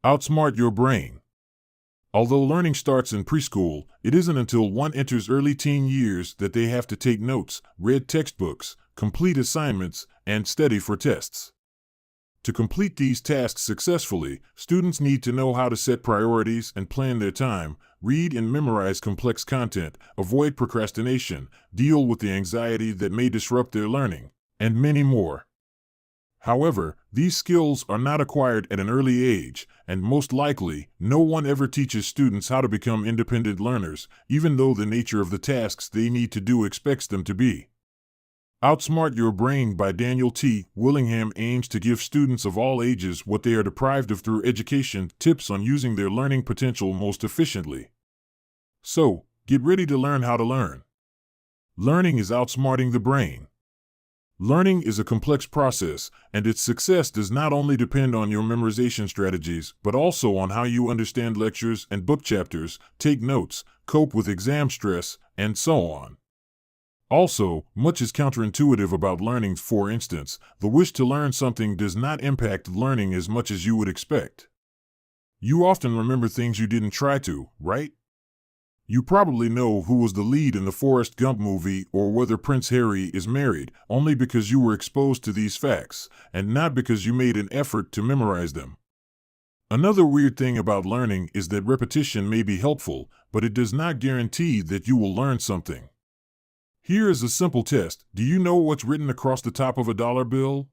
Outsmart Your Brain. Although learning starts in preschool, it isn't until one enters early teen years that they have to take notes, read textbooks, complete assignments, and study for tests. To complete these tasks successfully, students need to know how to set priorities and plan their time, read and memorize complex content, avoid procrastination, deal with the anxiety that may disrupt their learning, and many more. However, these skills are not acquired at an early age, and most likely, no one ever teaches students how to become independent learners, even though the nature of the tasks they need to do expects them to be. Outsmart Your Brain by Daniel T. Willingham aims to give students of all ages what they are deprived of through education, tips on using their learning potential most efficiently. So, get ready to learn how to learn. Learning is outsmarting the brain. Learning is a complex process, and its success does not only depend on your memorization strategies, but also on how you understand lectures and book chapters, take notes, cope with exam stress, and so on. Also, much is counterintuitive about learning. For instance, the wish to learn something does not impact learning as much as you would expect. You often remember things you didn't try to, right? You probably know who was the lead in the Forrest Gump movie or whether Prince Harry is married, only because you were exposed to these facts, and not because you made an effort to memorize them. Another weird thing about learning is that repetition may be helpful, but it does not guarantee that you will learn something. Here is a simple test. Do you know what's written across the top of a dollar bill?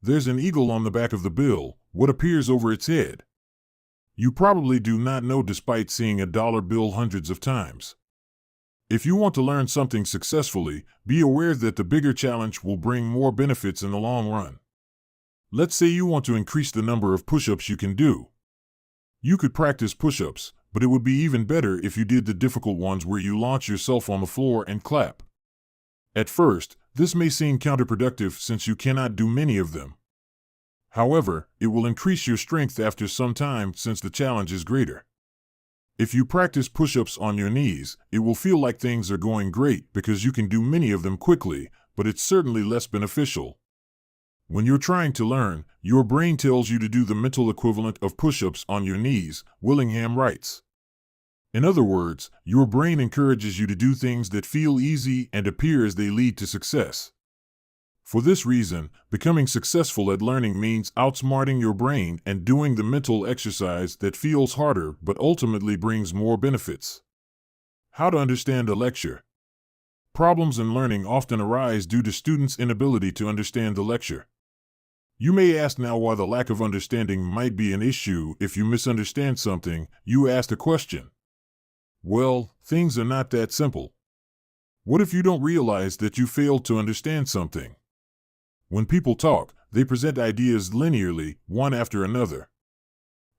There's an eagle on the back of the bill. What appears over its head? You probably do not know despite seeing a dollar bill hundreds of times. If you want to learn something successfully, be aware that the bigger challenge will bring more benefits in the long run. Let's say you want to increase the number of push-ups you can do. You could practice push-ups, but it would be even better if you did the difficult ones where you launch yourself on the floor and clap. At first, this may seem counterproductive since you cannot do many of them. However, it will increase your strength after some time since the challenge is greater. If you practice push-ups on your knees, it will feel like things are going great because you can do many of them quickly, but it's certainly less beneficial. When you're trying to learn, your brain tells you to do the mental equivalent of push-ups on your knees, Willingham writes. In other words, your brain encourages you to do things that feel easy and appear as they lead to success. For this reason, becoming successful at learning means outsmarting your brain and doing the mental exercise that feels harder but ultimately brings more benefits. How to understand a lecture. Problems in learning often arise due to students' inability to understand the lecture. You may ask now why the lack of understanding might be an issue. If you misunderstand something, you asked a question. Well, things are not that simple. What if you don't realize that you failed to understand something? When people talk, they present ideas linearly, one after another.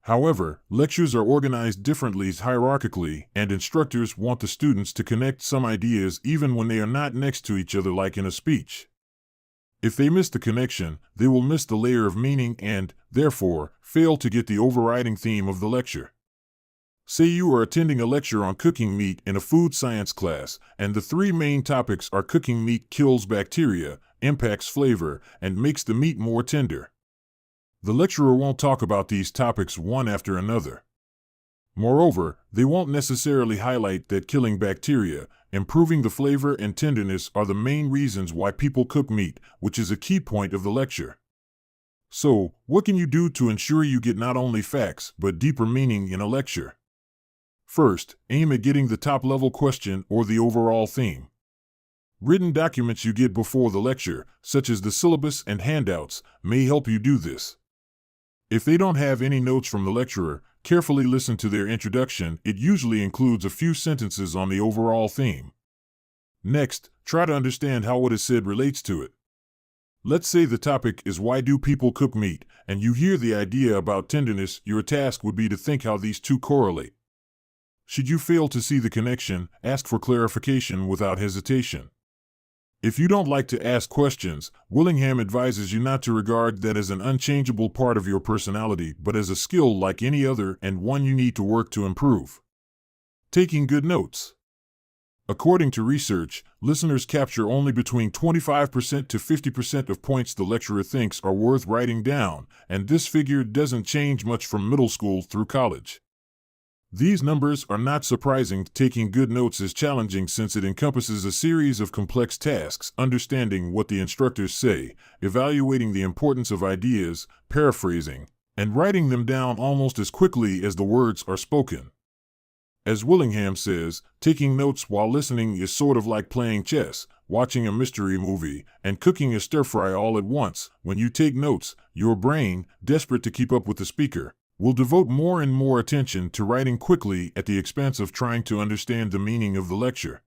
However, lectures are organized differently hierarchically, and instructors want the students to connect some ideas even when they are not next to each other like in a speech. If they miss the connection, they will miss the layer of meaning and, therefore, fail to get the overriding theme of the lecture. Say you are attending a lecture on cooking meat in a food science class, and the three main topics are cooking meat kills bacteria, impacts flavor, and makes the meat more tender. The lecturer won't talk about these topics one after another. Moreover, they won't necessarily highlight that killing bacteria, improving the flavor and tenderness are the main reasons why people cook meat, which is a key point of the lecture. So, what can you do to ensure you get not only facts but deeper meaning in a lecture? First, aim at getting the top-level question or the overall theme. Written documents you get before the lecture, such as the syllabus and handouts, may help you do this. If they don't have any notes from the lecturer, carefully listen to their introduction. It usually includes a few sentences on the overall theme. Next, try to understand how what is said relates to it. Let's say the topic is why do people cook meat, and you hear the idea about tenderness. Your task would be to think how these two correlate. Should you fail to see the connection, ask for clarification without hesitation. If you don't like to ask questions, Willingham advises you not to regard that as an unchangeable part of your personality, but as a skill like any other and one you need to work to improve. Taking good notes. According to research, listeners capture only between 25% to 50% of points the lecturer thinks are worth writing down, and this figure doesn't change much from middle school through college. These numbers are not surprising. Taking good notes is challenging since it encompasses a series of complex tasks: understanding what the instructors say, evaluating the importance of ideas, paraphrasing, and writing them down almost as quickly as the words are spoken. As Willingham says, taking notes while listening is sort of like playing chess, watching a mystery movie, and cooking a stir-fry all at once. When you take notes, your brain, desperate to keep up with the speaker, will devote more and more attention to writing quickly at the expense of trying to understand the meaning of the lecture.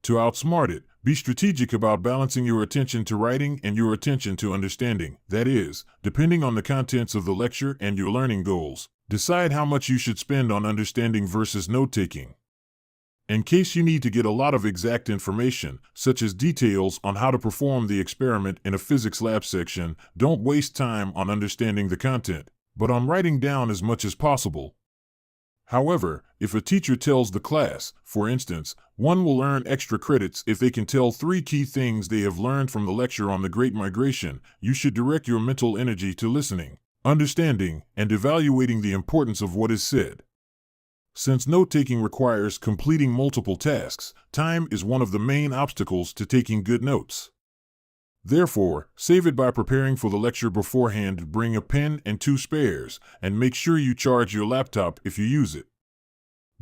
To outsmart it, be strategic about balancing your attention to writing and your attention to understanding. That is, depending on the contents of the lecture and your learning goals, decide how much you should spend on understanding versus note-taking. In case you need to get a lot of exact information, such as details on how to perform the experiment in a physics lab section, don't waste time on understanding the content, but on writing down as much as possible. However, if a teacher tells the class, for instance, one will earn extra credits if they can tell 3 key things they have learned from the lecture on the Great Migration, you should direct your mental energy to listening, understanding, and evaluating the importance of what is said. Since note-taking requires completing multiple tasks, time is one of the main obstacles to taking good notes. Therefore, save it by preparing for the lecture beforehand. Bring a pen and 2 spares, and make sure you charge your laptop if you use it.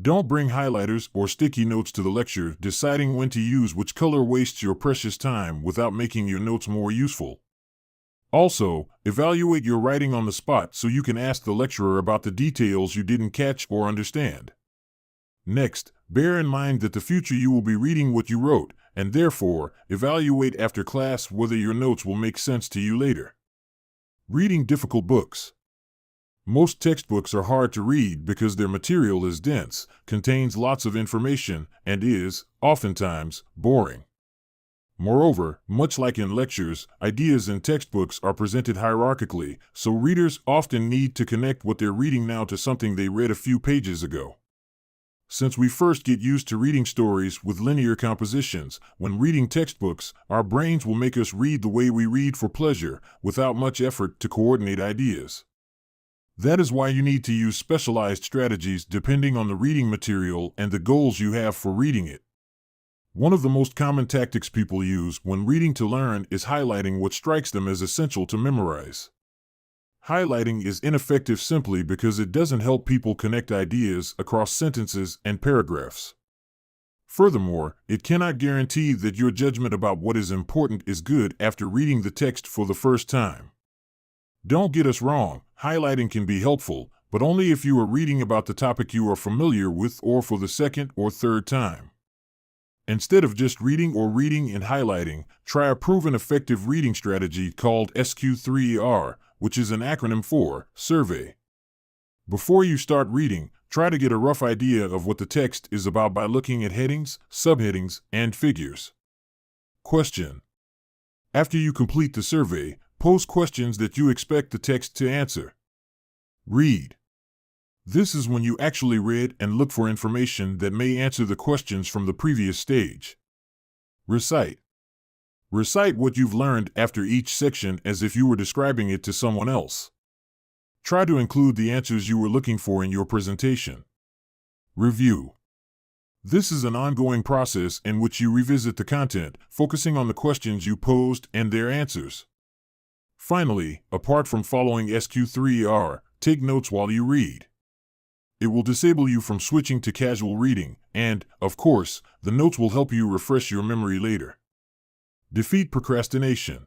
Don't bring highlighters or sticky notes to the lecture. Deciding when to use which color wastes your precious time without making your notes more useful. Also, evaluate your writing on the spot so you can ask the lecturer about the details you didn't catch or understand. Next, bear in mind that in the future you will be reading what you wrote, and therefore, evaluate after class whether your notes will make sense to you later. Reading difficult books. Most textbooks are hard to read because their material is dense, contains lots of information, and is, oftentimes, boring. Moreover, much like in lectures, ideas in textbooks are presented hierarchically, so readers often need to connect what they're reading now to something they read a few pages ago. Since we first get used to reading stories with linear compositions, when reading textbooks, our brains will make us read the way we read for pleasure, without much effort to coordinate ideas. That is why you need to use specialized strategies depending on the reading material and the goals you have for reading it. One of the most common tactics people use when reading to learn is highlighting what strikes them as essential to memorize. Highlighting is ineffective simply because it doesn't help people connect ideas across sentences and paragraphs. Furthermore, it cannot guarantee that your judgment about what is important is good after reading the text for the first time. Don't get us wrong, highlighting can be helpful, but only if you are reading about the topic you are familiar with or for the second or third time. Instead of just reading and highlighting, try a proven effective reading strategy called SQ3R, which is an acronym for survey. Before you start reading, try to get a rough idea of what the text is about by looking at headings, subheadings, and figures. Question. After you complete the survey, pose questions that you expect the text to answer. Read. This is when you actually read and look for information that may answer the questions from the previous stage. Recite. Recite what you've learned after each section as if you were describing it to someone else. Try to include the answers you were looking for in your presentation. Review. This is an ongoing process in which you revisit the content, focusing on the questions you posed and their answers. Finally, apart from following SQ3R, take notes while you read. It will disable you from switching to casual reading, and, of course, the notes will help you refresh your memory later. Defeat procrastination.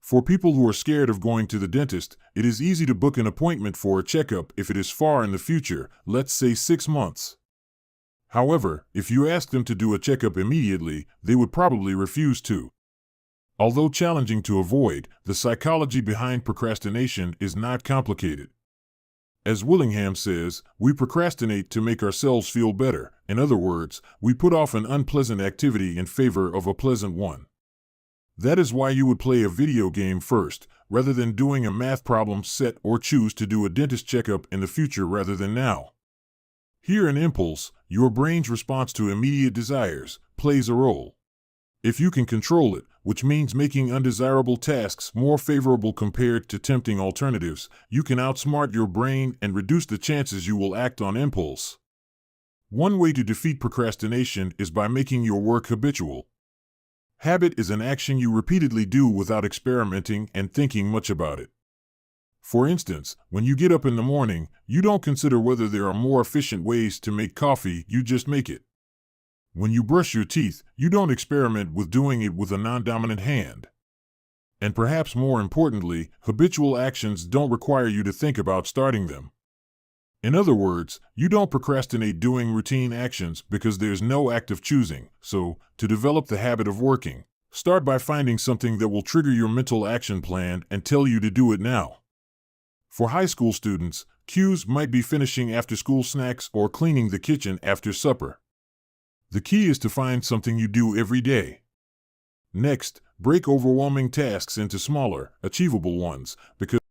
For people who are scared of going to the dentist, it is easy to book an appointment for a checkup if it is far in the future, let's say 6 months. However, if you ask them to do a checkup immediately, they would probably refuse to. Although challenging to avoid, the psychology behind procrastination is not complicated. As Willingham says, we procrastinate to make ourselves feel better. In other words, we put off an unpleasant activity in favor of a pleasant one. That is why you would play a video game first, rather than doing a math problem set, or choose to do a dentist checkup in the future rather than now. Here, an impulse, your brain's response to immediate desires, plays a role. If you can control it, which means making undesirable tasks more favorable compared to tempting alternatives, you can outsmart your brain and reduce the chances you will act on impulse. One way to defeat procrastination is by making your work habitual. Habit is an action you repeatedly do without experimenting and thinking much about it. For instance, when you get up in the morning, you don't consider whether there are more efficient ways to make coffee, you just make it. When you brush your teeth, you don't experiment with doing it with a non-dominant hand. And perhaps more importantly, habitual actions don't require you to think about starting them. In other words, you don't procrastinate doing routine actions because there's no act of choosing. So, to develop the habit of working, start by finding something that will trigger your mental action plan and tell you to do it now. For high school students, cues might be finishing after-school snacks or cleaning the kitchen after supper. The key is to find something you do every day. Next, break overwhelming tasks into smaller, achievable ones, because